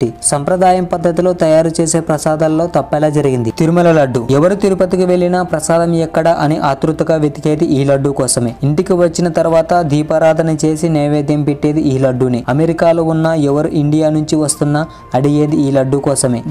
సంప్రదాయం పద్ధతిలో తయారు చేసే ప్రసాదాల్లో తప్పేలా జరిగింది. తిరుమల లడ్డు. ఎవరు తిరుపతికి వెళ్ళినా ప్రసాదం ఎక్కడ అని ఆతృతగా వెతికేది ఈ లడ్డు కోసమే. ఇంటికి వచ్చిన తర్వాత దీపారాధన చేసి నైవేద్యం పెట్టేది ఈ లడ్డూని. అమెరికాలో ఉన్న ఎవరు ఇండియా నుంచి వస్తున్నా అడిగేది ఈ లడ్డు కోసమే.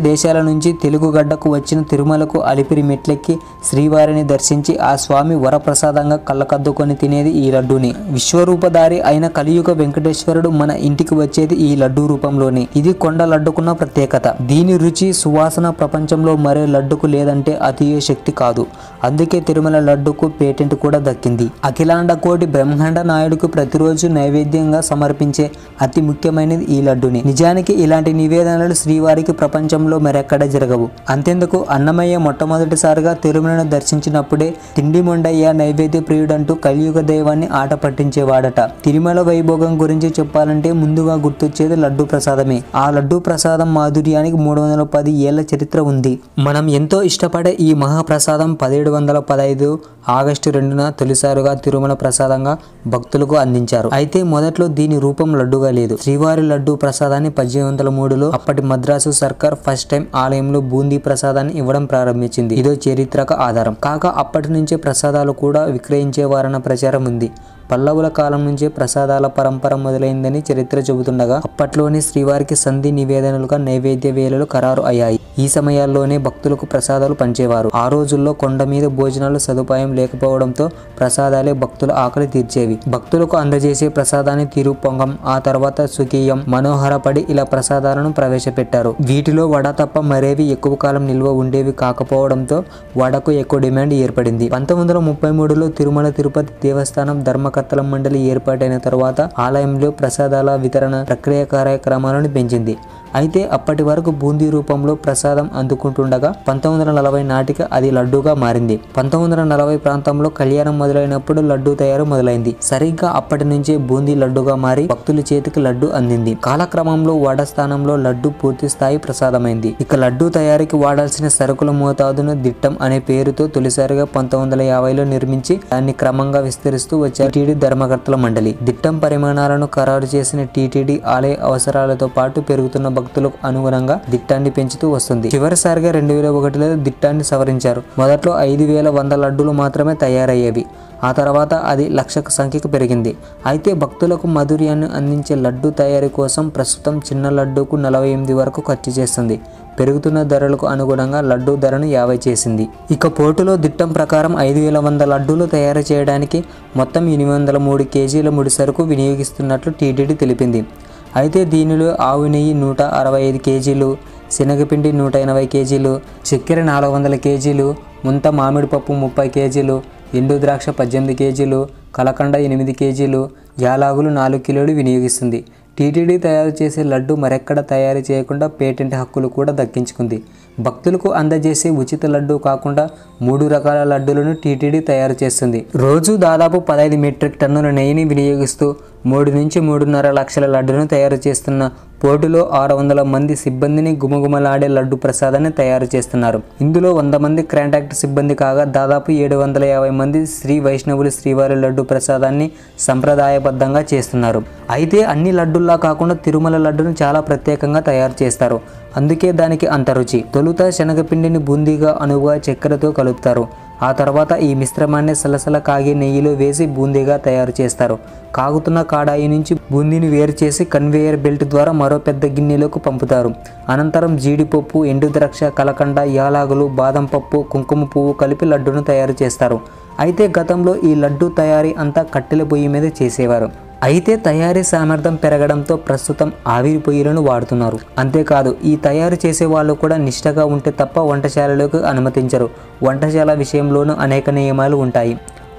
దేశాల నుంచి తెలుగు గడ్డకు వచ్చిన తిరుమలకు అలిపిరి మెట్లెక్కి శ్రీవారిని దర్శించి ఆ స్వామి వరప్రసాదంగా కళ్ళకద్దుకొని తినేది ఈ లడ్డూని. విశ్వరూపధారి అయిన కలియుగ వెంకటేశ్వరుడు మన ఇంటికి వచ్చేది ఈ లడ్డు రూపంలోనే. ఇది కొండ లడ్డుకున్న ప్రత్యేకత. దీని రుచి సువాసన ప్రపంచంలో మరే లడ్డుకు లేదంటే అతియే శక్తి కాదు. అందుకే తిరుమల లడ్డుకు పేటెంట్ కూడా దక్కింది. అఖిలాండ కోటి బ్రహ్మాండ నాయుడుకు ప్రతిరోజు నైవేద్యంగా సమర్పించే అతి ముఖ్యమైనది ఈ లడ్డుని. నిజానికి ఇలాంటి నివేదనలు శ్రీవారికి ప్రపంచంలో మరెక్కడ జరగవు. అంతెందుకు అన్నమయ్య మొట్టమొదటిసారిగా తిరుమలను దర్శించినప్పుడే తిండి మొండయ్య నైవేద్య ప్రియుడంటూ కలియుగ దైవాన్ని ఆట పట్టించేవాడట. తిరుమల వైభోగం గురించి చెప్పాలంటే ముందుగా గుర్తొచ్చేది లడ్డు ప్రసాదమే. ఆ లడ్డు ప్రసాదం మాధుర్యానికి 310 ఏళ్ల చరిత్ర ఉంది. మనం ఎంతో ఇష్టపడే ఈ మహాప్రసాదం 1715 ఆగస్టు 2న తొలిసారిగా తిరుమల ప్రసాదంగా భక్తులకు అందించారు. అయితే మొదట్లో దీని రూపం లడ్డుగా లేదు. శ్రీవారి లడ్డు ప్రసాదాన్ని 1803లో అప్పటి మద్రాసు సర్కార్ ఫస్ట్ టైం ఆలయంలో బూందీ ప్రసాదాన్ని ఇవ్వడం ప్రారంభించింది. ఇదో చారిత్రక ఆధారం. కాగా అప్పటి నుంచే ప్రసాదాలు కూడా విక్రయించేవారన్న ప్రచారం ఉంది. పల్లవుల కాలం నుంచే ప్రసాదాల పరంపర మొదలైందని చరిత్ర చెబుతుండగా అప్పట్లోనే శ్రీవారికి సంధి నివేదనలుగా నైవేద్య వేళలు ఖరారు అయ్యాయి. ఈ సమయాల్లోనే భక్తులకు ప్రసాదాలు పంచేవారు. ఆ రోజుల్లో కొండ మీద భోజనాలు సదుపాయం లేకపోవడంతో ప్రసాదాలే భక్తుల ఆకలి తీర్చేవి. భక్తులకు అందజేసే ప్రసాదాన్ని తిరుపొంగం, ఆ తర్వాత సుఖీయం, మనోహరపడి ఇలా ప్రసాదాలను ప్రవేశపెట్టారు. వీటిలో వడ తప్ప మరేవి ఎక్కువ కాలం నిల్వ ఉండేవి కాకపోవడంతో వడకు ఎక్కువ డిమాండ్ ఏర్పడింది. 1933లో తిరుమల తిరుపతి దేవస్థానం ధర్మకర్తల మండలి ఏర్పాటైన తర్వాత ఆలయంలో ప్రసాదాల వితరణ ప్రక్రియ కార్యక్రమాలను పెంచింది. అయితే అప్పటి వరకు బూందీ రూపంలో ప్రసాదం అందుకుంటుండగా 1940 నాటికి అది లడ్డూగా మారింది. 1940 ప్రాంతంలో కళ్యాణం మొదలైనప్పుడు లడ్డూ తయారు మొదలైంది. సరిగ్గా అప్పటి నుంచే బూందీ లడ్డుగా మారి భక్తుల చేతికి లడ్డు అందింది. కాలక్రమంలో వడ స్థానంలో లడ్డు పూర్తి స్థాయి ప్రసాదమైంది. ఇక లడ్డూ తయారీకి వాడాల్సిన సరుకుల మోతాదును దిట్టం అనే పేరుతో తొలిసారిగా 1950లో నిర్మించి దాన్ని క్రమంగా విస్తరిస్తూ వచ్చారు టీటీడీ ధర్మకర్తల మండలి. దిట్టం పరిమాణాలను ఖరారు చేసిన టీటీడీ ఆలయ అవసరాలతో పాటు పెరుగుతున్న భక్తులకు అనుగుణంగా దిట్టాన్ని పెంచుతూ వస్తుంది. చివరిసారిగా 2001లో దిట్టాన్ని సవరించారు. మొదట్లో 5100 లడ్డూలు మాత్రమే తయారయ్యేవి. ఆ తర్వాత అది 1,00,000 సంఖ్యకు పెరిగింది. అయితే భక్తులకు మధుర్యాన్ని అందించే లడ్డు తయారీ కోసం ప్రస్తుతం చిన్న లడ్డూకు 48 వరకు ఖర్చు చేస్తుంది. పెరుగుతున్న ధరలకు అనుగుణంగా లడ్డూ ధరను 50 చేసింది. ఇక పోటులో దిట్టం ప్రకారం 5100 లడ్డూలు తయారు చేయడానికి మొత్తం 803 కేజీల ముడి సరుకు వినియోగిస్తున్నట్లు టీటీడీ తెలిపింది. అయితే దీనిలో ఆవు నెయ్యి 165 కేజీలు, శనగపిండి 180 కేజీలు, చక్కెర 400 కేజీలు, ముంత మామిడి పప్పు 30 కేజీలు, ఎండు ద్రాక్ష 18 కేజీలు, కలకండ 8 కేజీలు, యాలాగులు 4 కిలోలు వినియోగిస్తుంది. టీటీడీ తయారు చేసే లడ్డు మరెక్కడ తయారు చేయకుండా పేటెంట్ హక్కులు కూడా దక్కించుకుంది. భక్తులకు అందజేసే ఉచిత లడ్డు కాకుండా 3 రకాల లడ్డూలను టీటీడీ తయారు చేస్తుంది. రోజు దాదాపు 15 మెట్రిక్ టన్నుల నెయ్యిని వినియోగిస్తూ 3 నుంచి 3.5 లక్షల లడ్డును తయారు చేస్తున్న పోటులో 600 మంది సిబ్బందిని గుమగుమలాడే లడ్డు ప్రసాదాన్ని తయారు చేస్తున్నారు. ఇందులో 100 మంది కాంట్రాక్ట్ సిబ్బంది కాగా దాదాపు 750 మంది శ్రీ వైష్ణవులు శ్రీవారి లడ్డు ప్రసాదాన్ని సంప్రదాయబద్ధంగా చేస్తున్నారు. అయితే అన్ని లడ్డుల్లా కాకుండా తిరుమల లడ్డును చాలా ప్రత్యేకంగా తయారు చేస్తారు. అందుకే దానికి అంత రుచి. తొలుత శనగపిండిని బూందీగా అనువుగా చక్కెరతో కలుపుతారు. ఆ తర్వాత ఈ మిశ్రమాన్ని సలసల కాగే నెయ్యిలో వేసి బూందీగా తయారు చేస్తారు. కాగుతున్న కాడాయి నుంచి బూందీని వేరు చేసి కన్వేయర్ బెల్ట్ ద్వారా మరో పెద్ద గిన్నెలోకి పంపుతారు. అనంతరం జీడిపప్పు, ఎండు ద్రాక్ష, కలకండ, యాలాగులు, బాదం పప్పు, కుంకుమ పువ్వు కలిపి లడ్డును తయారు చేస్తారు. అయితే గతంలో ఈ లడ్డు తయారీ అంతా కట్టెల పొయ్యి మీద చేసేవారు. అయితే తయారీ సామర్థ్యం పెరగడంతో ప్రస్తుతం ఆవిరి పొయ్యిలను వాడుతున్నారు. అంతేకాదు ఈ తయారు చేసే వాళ్ళు కూడా నిష్ఠగా ఉంటే తప్ప వంటశాలలోకి అనుమతించరు. వంటశాల విషయంలోనూ అనేక నియమాలు ఉంటాయి.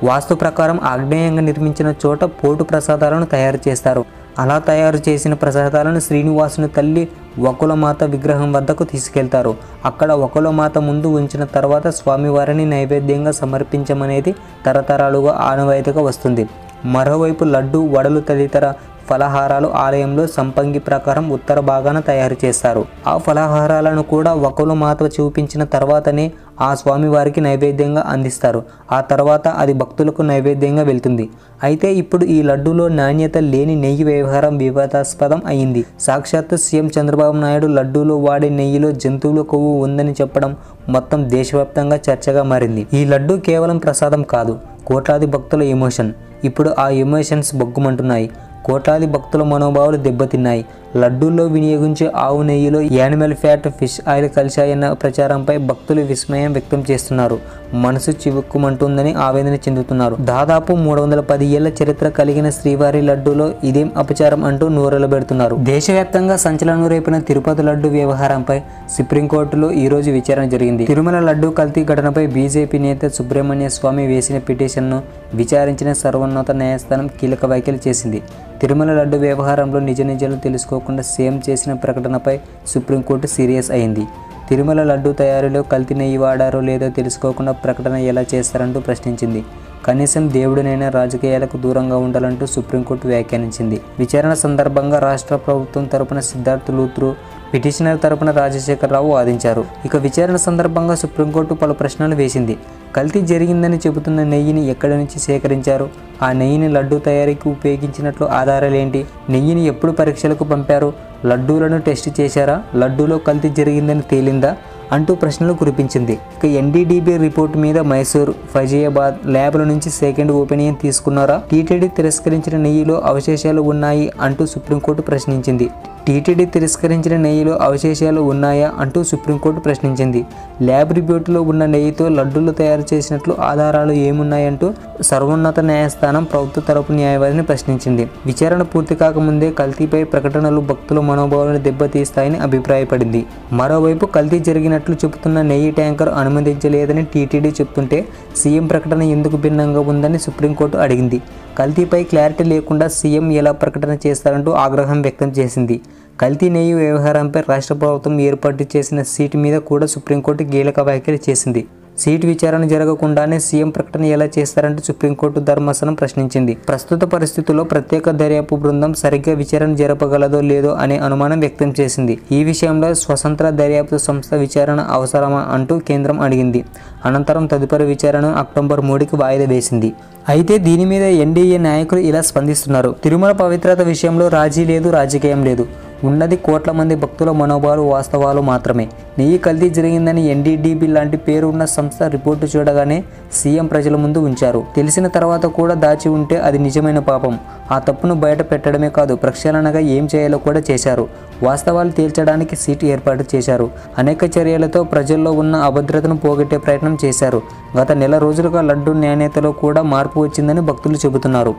వాస్తు ప్రకారం ఆగ్నేయంగా నిర్మించిన చోట పోటు ప్రసాదాలను తయారు చేస్తారు. అలా తయారు చేసిన ప్రసాదాలను శ్రీనివాసుని తల్లి వకులమాత విగ్రహం వద్దకు తీసుకెళ్తారు. అక్కడ వకులమాత ముందు ఉంచిన తర్వాత స్వామివారిని నైవేద్యంగా సమర్పించమనేది తరతరాలుగా ఆనవాయితీగా వస్తుంది. మరోవైపు లడ్డు, వడలు తదితర ఫలహారాలు ఆలయంలో సంపంగి ప్రకారం ఉత్తర భాగాన తయారు చేస్తారు. ఆ ఫలహారాలను కూడా ఒకరు మాత చూపించిన తర్వాతనే ఆ స్వామివారికి నైవేద్యంగా అందిస్తారు. ఆ తర్వాత అది భక్తులకు నైవేద్యంగా వెళ్తుంది. అయితే ఇప్పుడు ఈ లడ్డూలో నాణ్యత లేని నెయ్యి వ్యవహారం వివాదాస్పదం అయింది. సాక్షాత్తు సీఎం చంద్రబాబు నాయుడు లడ్డూలో వాడే నెయ్యిలో జంతువుల కొవ్వు ఉందని చెప్పడం మొత్తం దేశవ్యాప్తంగా చర్చగా మారింది. ఈ లడ్డూ కేవలం ప్రసాదం కాదు, కోట్లాది భక్తుల ఎమోషన్. ఇప్పుడు ఆ ఎమోషన్స్ బొగ్గుమంటున్నాయి. కోట్లాది భక్తుల మనోభావాలు దెబ్బతిన్నాయి. లడ్డూల్లో వినియోగించే ఆవు నెయ్యిలో యానిమల్ ఫ్యాట్, ఫిష్ ఆయిల్ కలిశాయన్న ప్రచారంపై భక్తులు విస్మయం వ్యక్తం చేస్తున్నారు. మనసు చివుక్కుమంటుందని ఆవేదన చెందుతున్నారు. దాదాపు 310 ఏళ్ల చరిత్ర కలిగిన శ్రీవారి లడ్డూలో ఇదేం అపచారం అంటూ నోరెళ్లబెడుతున్నారు. దేశవ్యాప్తంగా సంచలనం రేపిన తిరుపతి లడ్డు వ్యవహారంపై సుప్రీంకోర్టులో ఈరోజు విచారణ జరిగింది. తిరుమల లడ్డూ కల్తీ ఘటనపై బీజేపీ నేత సుబ్రహ్మణ్య స్వామి వేసిన పిటిషన్ను విచారించిన సర్వోన్నత న్యాయస్థానం కీలక వ్యాఖ్యలు చేసింది. తిరుమల లడ్డు వ్యవహారంలో నిజాలు తెలుసుకోకుండా సీఎం చేసిన ప్రకటనపై సుప్రీంకోర్టు సీరియస్ అయింది. తిరుమల లడ్డు తయారీలో కల్తీ నెయ్యి వాడారో లేదో తెలుసుకోకుండా ప్రకటన ఎలా చేస్తారంటూ ప్రశ్నించింది. కనీసం దేవుడినైనా రాజకీయాలకు దూరంగా ఉండాలంటూ సుప్రీంకోర్టు వ్యాఖ్యానించింది. విచారణ సందర్భంగా రాష్ట్ర ప్రభుత్వం తరపున సిద్ధార్థ్ లూత్రు, పిటిషనర్ తరపున రాజశేఖరరావు వాదించారు. ఇక విచారణ సందర్భంగా సుప్రీంకోర్టు పలు ప్రశ్నలు వేసింది. కల్తీ జరిగిందని చెబుతున్న నెయ్యిని ఎక్కడి నుంచి సేకరించారు? ఆ నెయ్యిని లడ్డూ తయారీకి ఉపయోగించినట్లు ఆధారాలేంటి? నెయ్యిని ఎప్పుడు పరీక్షలకు పంపారు? లడ్డూలను టెస్ట్ చేశారా? లడ్డూలో కల్తీ జరిగిందని తేలిందా? అంటూ ప్రశ్నలు కురిపించింది. ఇక ఎన్డీడీబీ రిపోర్టు మీద మైసూర్, ఫైజియాబాద్ ల్యాబ్ల నుంచి సెకండ్ ఒపీనియన్ తీసుకున్నారా? టీటీడీ తిరస్కరించిన నెయ్యిలో అవశేషాలు ఉన్నాయి అంటూ సుప్రీంకోర్టు ప్రశ్నించింది. టీటీడీ తిరస్కరించిన నెయ్యిలో అవశేషాలు ఉన్నాయా అంటూ సుప్రీంకోర్టు ప్రశ్నించింది. ల్యాబ్ రిపోర్టులో ఉన్న నెయ్యితో లడ్డూలు తయారు చేసినట్లు ఆధారాలు ఏమున్నాయంటూ సర్వోన్నత న్యాయస్థానం ప్రభుత్వ తరపు న్యాయవాదిని ప్రశ్నించింది. విచారణ పూర్తి కాకముందే కల్తీపై ప్రకటనలు భక్తుల మనోభావాలను దెబ్బతీస్తాయని అభిప్రాయపడింది. మరోవైపు కల్తీ జరిగినట్లు చెబుతున్న నెయ్యి ట్యాంకర్ అనుమతించలేదని టీటీడీ చెప్తుంటే సీఎం ప్రకటన ఎందుకు భిన్నంగా ఉందని సుప్రీంకోర్టు అడిగింది. కల్తీపై క్లారిటీ లేకుండా సీఎం ఎలా ప్రకటన చేస్తారంటూ ఆగ్రహం వ్యక్తం చేసింది. కల్తీ నెయ్యి వ్యవహారంపై రాష్ట్ర ప్రభుత్వం ఏర్పాటు చేసిన సీటు మీద కూడా సుప్రీంకోర్టు కీలక వ్యాఖ్యలు చేసింది. సీటు విచారణ జరగకుండానే సీఎం ప్రకటన ఎలా చేస్తారంటూ సుప్రీంకోర్టు ధర్మాసనం ప్రశ్నించింది. ప్రస్తుత పరిస్థితుల్లో ప్రత్యేక దర్యాప్తు బృందం సరిగ్గా విచారణ జరపగలదో లేదో అనే అనుమానం వ్యక్తం చేసింది. ఈ విషయంలో స్వతంత్ర దర్యాప్తు సంస్థ విచారణ అవసరమా అంటూ కేంద్రం అడిగింది. అనంతరం తదుపరి విచారణ అక్టోబర్ 3కి వాయిదా వేసింది. అయితే దీని మీద ఎన్డీఏ నాయకులు ఇలా స్పందిస్తున్నారు. తిరుమల పవిత్రత విషయంలో రాజీ లేదు, రాజకీయం లేదు. ఉన్నది కోట్ల మంది భక్తుల మనోభావాలు, వాస్తవాలు మాత్రమే. నెయ్యి కల్తీ జరిగిందని ఎన్డీడీబీ లాంటి పేరున్న సంస్థ రిపోర్టు చూడగానే సీఎం ప్రజల ముందు ఉంచారు. తెలిసిన తర్వాత కూడా దాచి ఉంటే అది నిజమైన పాపం. ఆ తప్పును బయట పెట్టడమే కాదు, ప్రక్షాళనగా ఏం చేయాలో కూడా చేశారు. వాస్తవాలు తేల్చడానికి సీటు ఏర్పాటు చేశారు. అనేక చర్యలతో ప్రజల్లో ఉన్న అభద్రతను పోగొట్టే ప్రయత్నం చేశారు. గత నెల రోజులుగా లడ్డూ నాణ్యతలో కూడా మార్పు వచ్చిందని భక్తులు చెబుతున్నారు.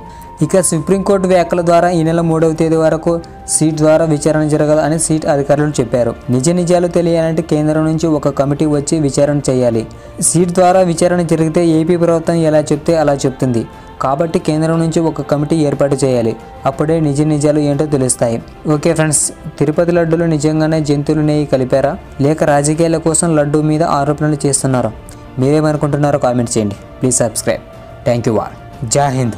ఇక సుప్రీంకోర్టు వ్యాఖ్యల ద్వారా ఈ నెల 3వ తేదీ వరకు సీట్ ద్వారా విచారణ జరగదు అని సీట్ అధికారులు చెప్పారు. నిజాలు తెలియాలంటే కేంద్రం నుంచి ఒక కమిటీ వచ్చి విచారణ చేయాలి. సీట్ ద్వారా విచారణ జరిగితే ఏపీ ప్రభుత్వం ఎలా చెప్తే అలా చెప్తుంది. కాబట్టి కేంద్రం నుంచి ఒక కమిటీ ఏర్పాటు చేయాలి. అప్పుడే నిజాలు ఏంటో తెలుస్తాయి. ఓకే ఫ్రెండ్స్, తిరుపతి లడ్డూలో నిజంగానే జంతువుల నెయ్యి కలిపారా లేక రాజకీయాల కోసం లడ్డూ మీద ఆరోపణలు చేస్తున్నారా? మీరేమనుకుంటున్నారో కామెంట్ చేయండి. Please subscribe. Thank you all. జై హింద్.